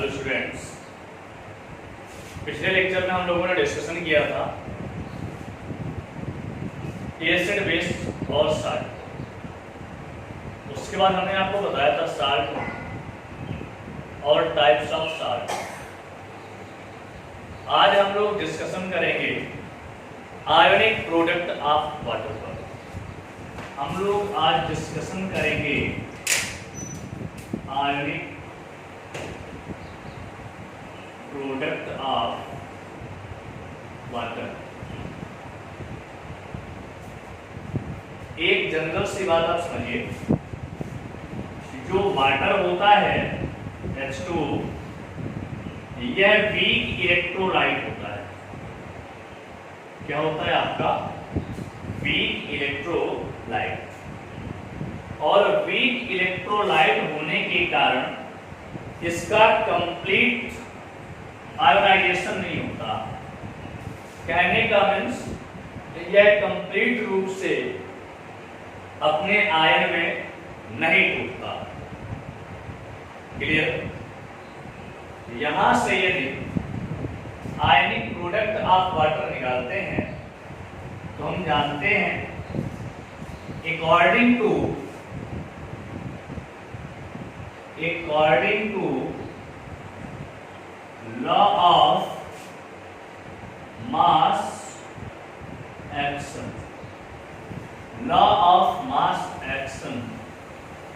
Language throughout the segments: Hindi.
हेलो स्टूडेंट्स, पिछले लेक्चर में हम लोगों ने डिस्कशन किया था एसिड बेस और साल्ट। उसके बाद हमने आपको बताया था साल्ट और टाइप्स ऑफ साल्ट। आज हम लोग डिस्कशन करेंगे आयोनिक प्रोडक्ट ऑफ वाटर पर। हम लोग आज डिस्कशन करेंगे आयोनिक प्रोडक्ट ऑफ वाटर। एक जनरल सी बात आप समझिए, जो वाटर होता है H2, यह वीक इलेक्ट्रोलाइट होता है। क्या होता है आपका? Weak electrolyte. और वीक इलेक्ट्रोलाइट होने के कारण इसका कंप्लीट आयोनाइजेशन नहीं होता। कहने का मीन्स यह कंप्लीट रूप से अपने आयन में नहीं टूटता। क्लियर? यहां से यदि आयनिक प्रोडक्ट ऑफ वाटर निकालते हैं तो हम जानते हैं according to law of mass action,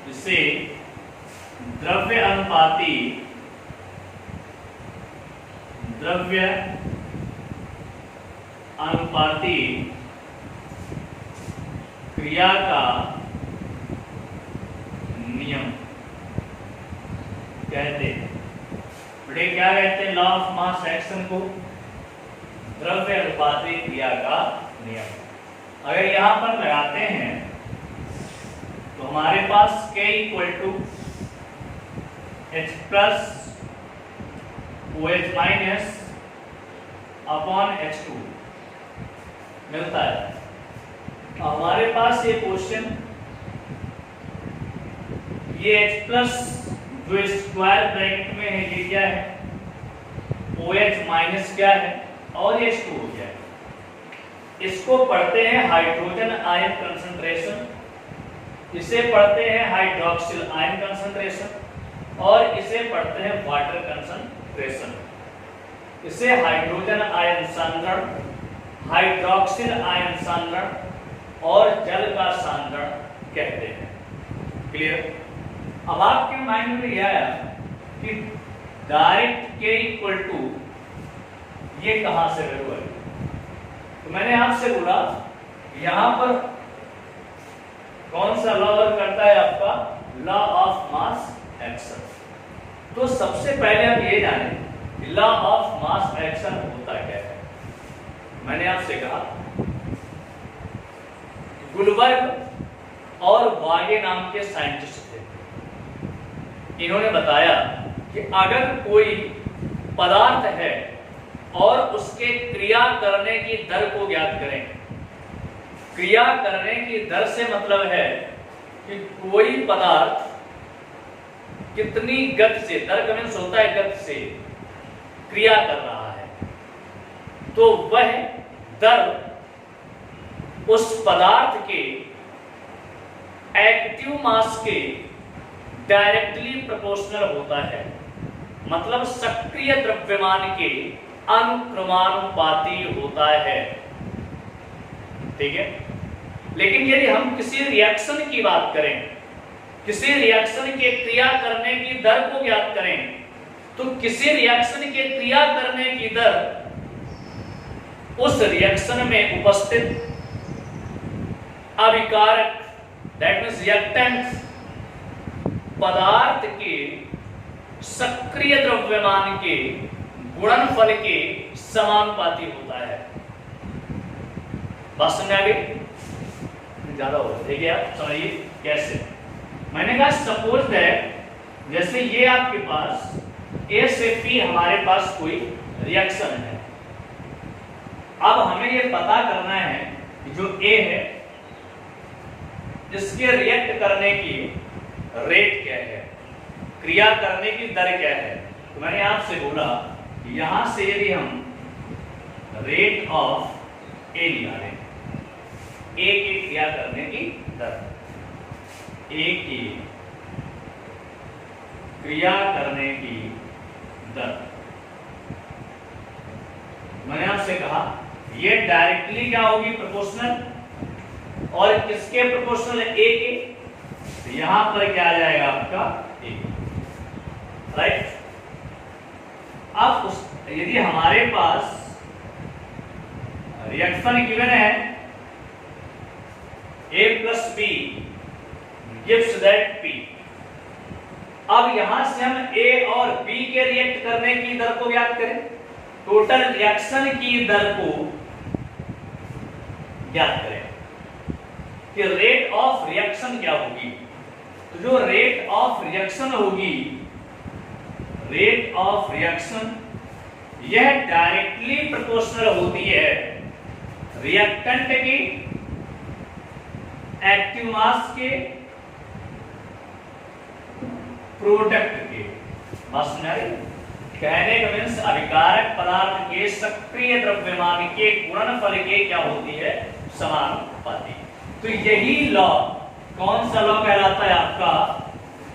जिसे द्रव्य अनुपाती क्रिया का नियम कहते हैं। बेटे क्या कहते हैं? लॉ ऑफ मास एक्शन को द्रव्य अनुपाती क्रिया का नियम। अगर यहां पर लगाते हैं तो हमारे पास K = H plus OH minus upon H2 मिलता है। हमारे पास ये क्वेश्चन, ये H प्लस जो स्क्वायर ब्रैकेट में है ये क्या है? OH माइनस क्या है? और ये H2 हो गया है। इसको पढ़ते हैं हाइड्रोजन आयन कंसंट्रेशन, इसे पढ़ते हैं हाइड्रोक्सिल आयन कंसंट्रेशन, और इसे पढ़ते हैं वाटर कंसंट्रेशन। इसे हाइड्रोजन आयन सांद्रण, हाइड्रोक्सिल आयन सांद्रण और जल का सांद्रण कहते हैं। क्लियर? अब आपके माइंड में यह आया कि डायरेक्ट K = ये कहां से वैल्यू आई? तो मैंने आपसे बोला यहां पर कौन सा लॉ वर्क करता है? आपका लॉ ऑफ मास एक्शन। तो सबसे पहले हम ये जाने लॉ ऑफ मास एक्शन होता क्या है। मैंने आपसे कहा गुलबर्ग और वागे नाम के साइंटिस्ट थे। इन्होंने बताया कि अगर कोई पदार्थ है और उसके क्रिया करने की दर को ज्ञात करें। क्रिया करने की दर से मतलब है कि कोई पदार्थ कितनी गति से, दर का मीन्स होता है गति से क्रिया कर रहा है, तो वह दर उस पदार्थ के एक्टिव मास के डायरेक्टली प्रोपोर्शनल होता है। मतलब सक्रिय द्रव्यमान के अनुक्रमानुपाती होता है। ठीक है? लेकिन यदि हम किसी रिएक्शन की बात करें, किसी रिएक्शन के क्रिया करने की दर को ज्ञात करें, तो किसी रिएक्शन के क्रिया करने की दर उस रिएक्शन में उपस्थित अभिकारक, दैट मींस रिएक्टेंट पदार्थ के सक्रिय द्रव्यमान के गुणनफल के समानुपाती होता है। बात समझ आ गई? ज्यादा हो ठीक है? आप समझिए कैसे। मैंने कहा सपोज दैट जैसे ये आपके पास A से P हमारे पास कोई रिएक्शन है। अब हमें ये पता करना है कि जो A है इसके रिएक्ट करने की रेट क्या है, क्रिया करने की दर क्या है। तो मैंने आपसे बोला यहां से यदि हम रेट ऑफ ए निकालें, ए की क्रिया करने की दर, ए की क्रिया करने की दर, मैंने आपसे कहा ये डायरेक्टली क्या होगी, प्रोपोर्शनल, और किसके प्रोपोर्शनल है, ए के, तो यहां पर क्या आ जाएगा आपका ए, राइट। अब यदि हमारे पास रिएक्शन गिवन है A plus B gives that P, अब यहां से हम A और B के रिएक्ट करने की दर को ज्ञात करें, टोटल रिएक्शन की दर को ज्ञात करें कि रेट ऑफ रिएक्शन क्या होगी। तो जो रेट ऑफ रिएक्शन होगी, रेट ऑफ रिएक्शन यह डायरेक्टली प्रोपोर्शनल होती है रिएक्टेंट की एक्टिव मास के प्रोडक्ट के, बात समझ आ रही? कहने का मीन्स अभिकारक पदार्थ के सक्रिय द्रव्यमान के गुणनफल के क्या होती है, समानुपाती। तो यही लॉ कौन सा लॉ कहलाता है आपका,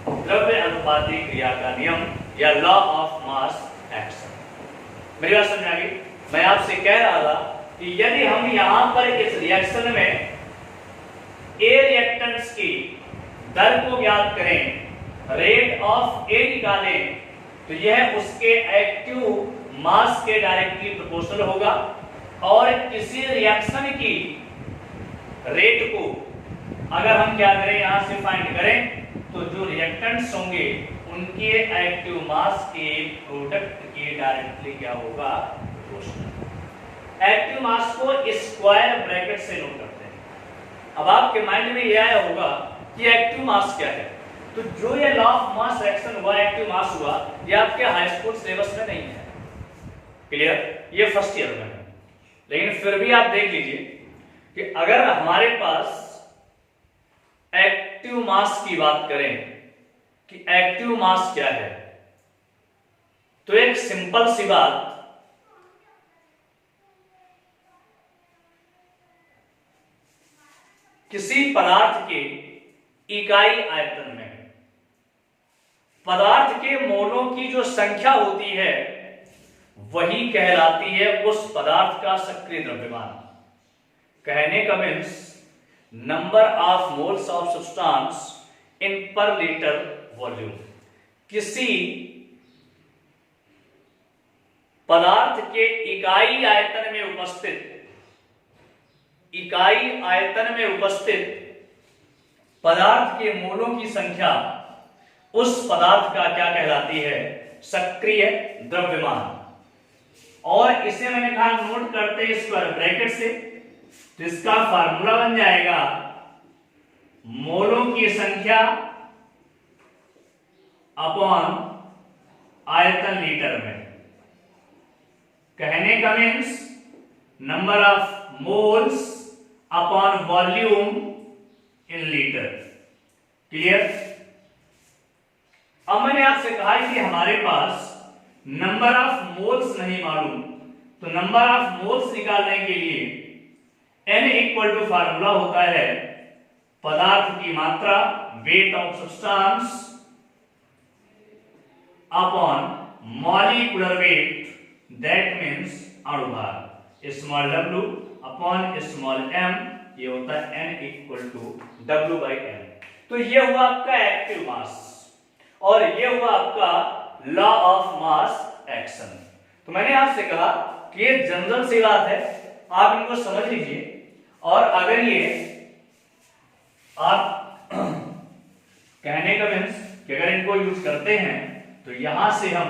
द्रव्य अनुपाती क्रिया का नियम या लॉ ऑफ मास एक्शन। मेरी बात समझ आ गई? मैं आपसे कह रहा था कि यदि हम यहां पर इस रिएक्शन में ए रिएक्टेंट्स की दर को ज्ञात करें, रेट ऑफ ए निकालें, तो यह उसके एक्टिव मास के डायरेक्टली प्रोपोर्शनल होगा। और किसी रिएक्शन की रेट को अगर हम क्या करें, यहां से फाइंड करें, तो जो रिएक्टेंट्स होंगे उनके एक्टिव मास के प्रोडक्ट के डायरेक्टली क्या होगा, प्रोपोर्शनल। एक्टिव मास को स्क्वायर ब्रैकेट से नोट करते हैं। अब आपके माइंड में यह आया होगा कि एक्टिव मास क्या है, तो जो ये लॉ ऑफ मास एक्शन हुआ, एक्टिव मास हुआ, ये आपके हाई स्कूल सिलेबस में नहीं है, क्लियर, ये फर्स्ट ईयर में है। लेकिन फिर भी आप देख लीजिए कि अगर हमारे पास एक्टिव मास की बात करें कि एक्टिव मास क्या है, तो एक सिंपल सी बात, किसी पदार्थ के इकाई आयतन में पदार्थ के मोलों की जो संख्या होती है वही कहलाती है उस पदार्थ का सक्रिय द्रव्यमान। कहने का means number of moles of substance in पर लीटर वॉल्यूम। किसी पदार्थ के इकाई आयतन में उपस्थित पदार्थ के मोलों की संख्या उस पदार्थ का क्या कहलाती है, सक्रिय द्रव्यमान। और इसे मैंने कहा नोट करते हैं स्क्वायर ब्रैकेट से, तो इसका फार्मूला बन जाएगा मोलों की संख्या अपॉन आयतन लीटर में। कहने का means number of moles upon volume in litre. Clear? अब मैंने आपसे कहा कि हमारे पास नंबर ऑफ मोल्स नहीं मालूम, तो नंबर ऑफ मोल्स निकालने के लिए n इक्वल टू फार्मूला होता है पदार्थ की मात्रा, weight of substance upon molecular weight, that means अणुभार, small w upon small m, ये होता है n equal to w by m। तो ये हुआ आपका एक्टिव मास और ये हुआ आपका लॉ ऑफ मास एक्शन। तो मैंने आपसे कहा कि ये जनरल सी बात है, आप इनको समझ लीजिए। और अगर ये आप कहने का मीन्स कि अगर इनको यूज करते हैं तो यहां से हम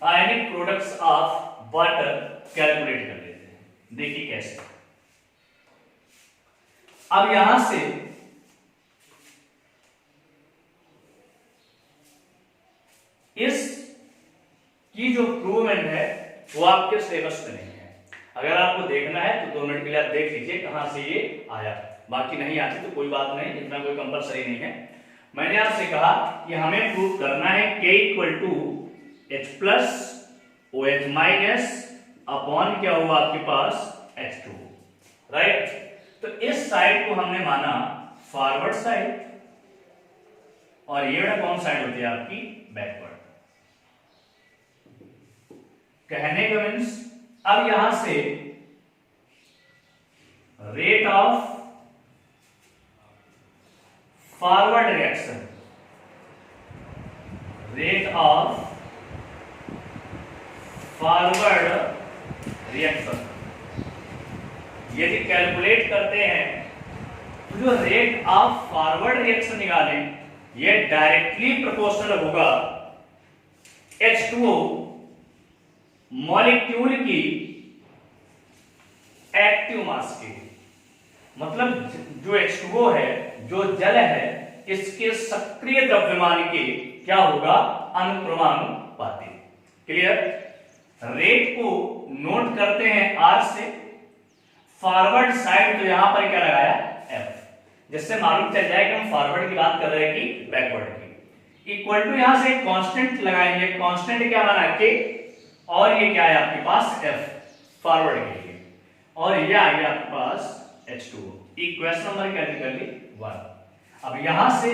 आयनिक प्रोडक्ट्स ऑफ वाटर कैलकुलेट कर लेते हैं। देखिए कैसे। अब यहां से इस की जो प्रूवमेंट है वो आपके सिलेबस में नहीं है। अगर आपको देखना है तो 2 मिनट के लिए आप देख लीजिए कहां से ये आया, बाकी नहीं आती तो कोई बात नहीं, इतना कोई कंपलसरी नहीं है। मैंने आपसे कहा कि हमें प्रूव करना है K equal to H plus OH minus upon क्या हुआ आपके पास H2, राइट। तो इस साइड को हमने माना फॉरवर्ड साइड और ये वाला कौन साइड होती है आपकी बैकवर्ड। कहने का मीन्स अब यहां से rate of forward reaction, rate of forward reaction यदि कैलकुलेट करते हैं तो जो रेट ऑफ फॉरवर्ड रिएक्शन निकालें ये डायरेक्टली प्रोपोर्शनल होगा H2O मॉलिक्यूल की एक्टिव मास के। मतलब जो H2O है, जो जल है, इसके सक्रिय द्रव्यमान के क्या होगा अनुक्रमानुपाती। क्लियर। रेट को नोट करते हैं R से, फॉरवर्ड साइड तो यहां पर क्या लगाया F, जिससे मालूम चल जाए कि हम फॉरवर्ड की बात कर रहे हैं कि बैकवर्ड की। इक्वल टू यहां से कांस्टेंट लगाएंगे, कांस्टेंट क्या बना K और ये क्या है आपके पास F फॉरवर्ड के लिए, और ये आ गया आपके पास H2O। इक्वेशन नंबर क्या कर ली 1। अब यहां से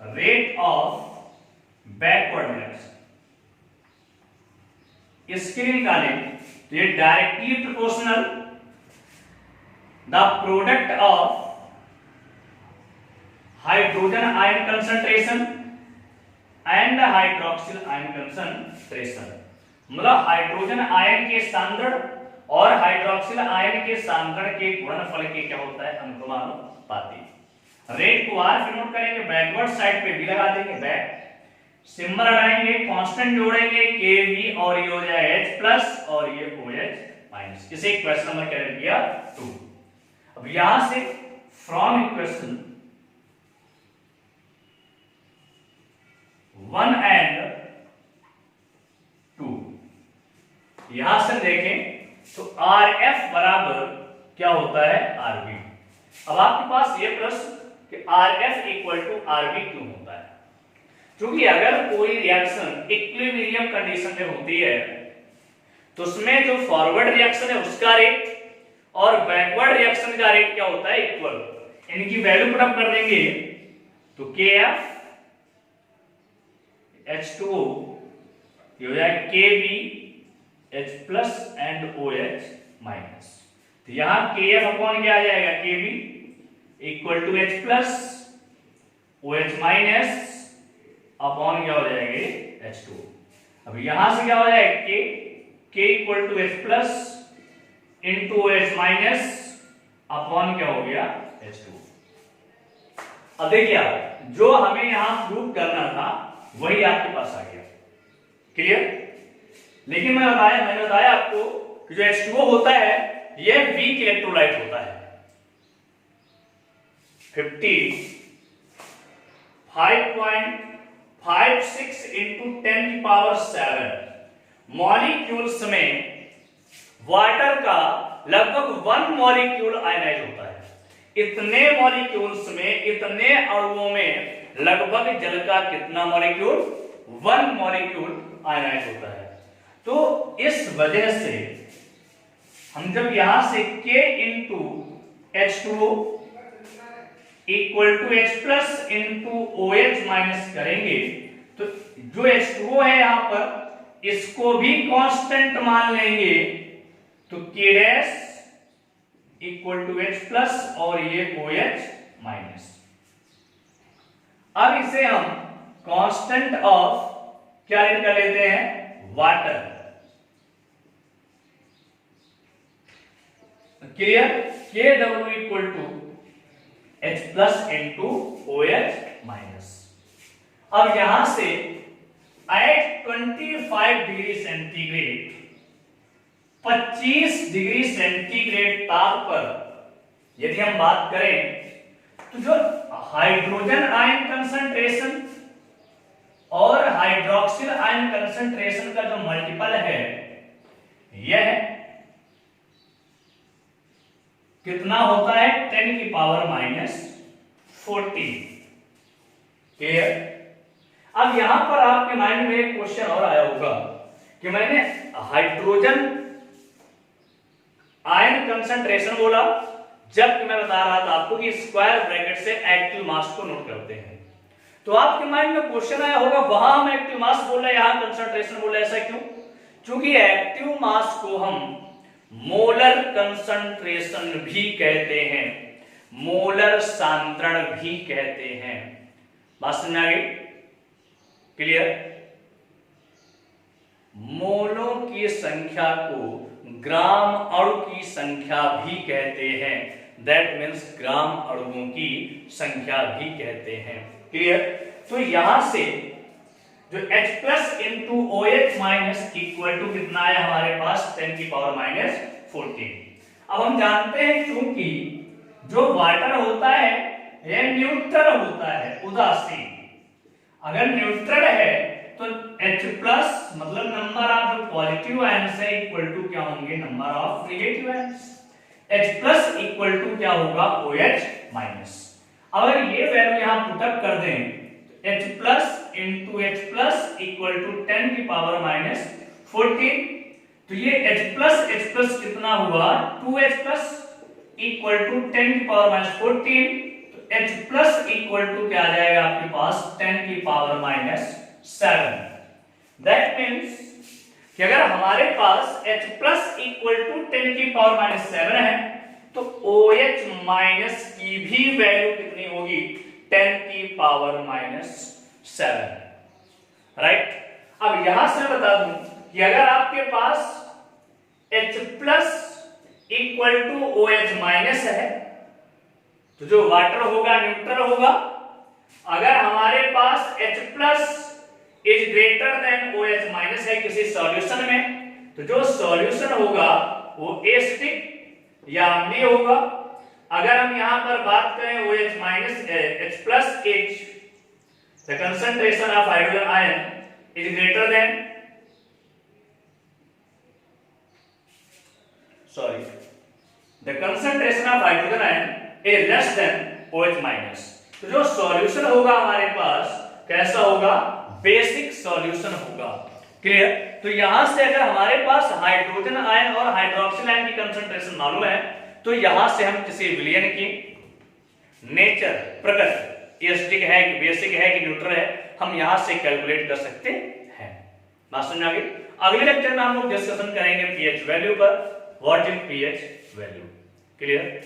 रेट ऑफ बैकवर्ड रिएक्शन इसके लिए निकालें तो ये directly proportional the product of hydrogen ion concentration and hydroxyl ion concentration. मतलब हाइड्रोजन आयन के सांद्रण और हाइड्रोक्सिल आयन के सांद्रण के गुणनफल के क्या होता है अनुक्रमानुपाती। रेट को R नोट करेंगे, बैकवर्ड साइड पे भी लगा देंगे, बैक सिंबल लगाएंगे, कांस्टेंट जोड़ेंगे Kv और ये हो जाएगा H प्लस और ये OH माइनस। इसे इक्वेशन नंबर क्या दिया 2। अब यहां से फ्रॉम इक्वेशन 1 एंड 2 यहां से देखें तो RF बराबर क्या होता है RB। अब आपके पास ये प्रश्न कि RF इक्वल टू RB क्यों होता है? क्योंकि अगर कोई रिएक्शन इक्विलिब्रियम कंडीशन में होती है तो उसमें जो फॉरवर्ड रिएक्शन है उसका रेट और बैकवर्ड रिएक्शन का रेट क्या होता है इक्वल। इनकी वैल्यू पुट अप कर देंगे तो KF H2O ये हो जाएगा KB H plus and OH minus. तो यहां KF अपॉन क्या आ जाएगा KB equal to H plus OH minus upon क्या हो जाएगा H2O। अब यहां से क्या हो जाएगा K equal to H plus into OH minus upon क्या हो गया H2O। अब देखिए आप जो हमें यहां प्रूव करना था वही आपके पास आ गया। क्लियर। लेकिन मैंने बताया आपको कि जो H2O होता है यह वीक इलेक्ट्रोलाइट होता है। 5.56 इंटू 10⁷ मॉलिक्यूल्स में वाटर का लगभग 1 मॉलिक्यूल आयनाइज होता है। इतने मॉलिक्यूल्स में, इतने अणुओं में लगभग जल का कितना मॉलिक्यूल 1 मॉलिक्यूल आयनाइज होता है। तो इस वजह से हम जब यहां से K into H2O equal to H plus into OH minus करेंगे तो जो H2O है यहां पर इसको भी कांस्टेंट मान लेंगे तो K dash equal to H plus और ये OH माइनस। अब इसे हम कांस्टेंट ऑफ क्या कर लेते हैं water. Clear. KW equal to H plus into OH minus. अब यहां से at 25 degree centigrade 25 degree centigrade ताप पर यदि हम बात करें तो जो हाइड्रोजन आयन कंसंट्रेशन और हाइड्रोक्सिल आयन कंसंट्रेशन का जो मल्टीपल है यह कितना होता है 10⁻⁻⁴। क्लियर। अब यहां पर आपके माइंड में एक क्वेश्चन और आया होगा कि मैंने हाइड्रोजन आयन कंसंट्रेशन बोला, जबकि मैं बता रहा था आपको कि स्क्वायर ब्रैकेट से एक्टिव मास को नोट करते हैं। तो आपके माइंड में क्वेश्चन आया होगा, वहां हम एक्टिव मास बोल रहे हैं, यहां कंसंट्रेशन बोल रहे हैं, ऐसा क्यों? क्योंकि एक्टिव मास को हम मोलर कंसंट्रेशन भी कहते हैं, मोलर सांद्रण भी कहते हैं। बात समझ आ गई? क्लियर। मोलों की संख्या को ग्राम अणु की संख्या भी कहते हैं, दैट मीन्स ग्राम अणुओं की संख्या भी कहते हैं। क्लियर। तो यहां से जो H plus into OH minus equal to कितना है हमारे पास 10 की पावर माइनस 14। अब हम जानते हैं क्योंकि जो वाटर होता है यह न्यूट्रल होता है, उदासीन। अगर न्यूट्रल है तो H प्लस मतलब नंबर ऑफ जो पॉजिटिव आयंस है इक्वल टू क्या होंगे, number of negative ions. H plus equal to क्या होगा, OH माइनस। अगर ये वैल्यू यहां पुटअप कर दें तो H plus into H plus equal to 10 की पावर माइनस 14। तो ये H प्लस कितना हुआ, 2H प्लस इक्वल टू 10 की पावर माइनस 14। तो H प्लस इक्वल टू क्या आ जाएगा आपके पास, 10 की पावर माइनस 7। दैट मीन्स कि अगर हमारे पास H प्लस इक्वल टू 10 की पावर माइनस 7 है तो OH माइनस की भी वैल्यू कितनी होगी, 10 की पावर माइनस 7। राइट। अब यहां से बता दूं कि अगर आपके पास H plus equal to OH minus है तो जो वाटर होगा न्यूट्रल होगा। अगर हमारे पास H plus is greater than OH minus है किसी सॉल्यूशन में, तो जो सॉल्यूशन होगा वो एसिडिक या अम्लीय होगा। अगर हम यहां पर बात करें OH minus H plus H, the concentration of hydrogen ion is greater then the concentration of hydrogen ion is less than OH minus. तो जो सॉल्यूशन होगा हमारे पास कैसा होगा, बेसिक सॉल्यूशन होगा। क्लियर। तो यहां से अगर हमारे पास हाइड्रोजन आयन और हाइड्रोक्सिल आयन की कंसंट्रेशन मालूम है तो यहां से हम किसी विलयन की नेचर, प्रकृति, एसिडिक है कि बेसिक है कि न्यूट्रल है, हम यहां से कैलकुलेट कर सकते हैं। बात समझ आ गई? अगले लेक्चर में हम लोग डिस्कशन करेंगे पीएच वैल्यू पर, what is pH value. Clear.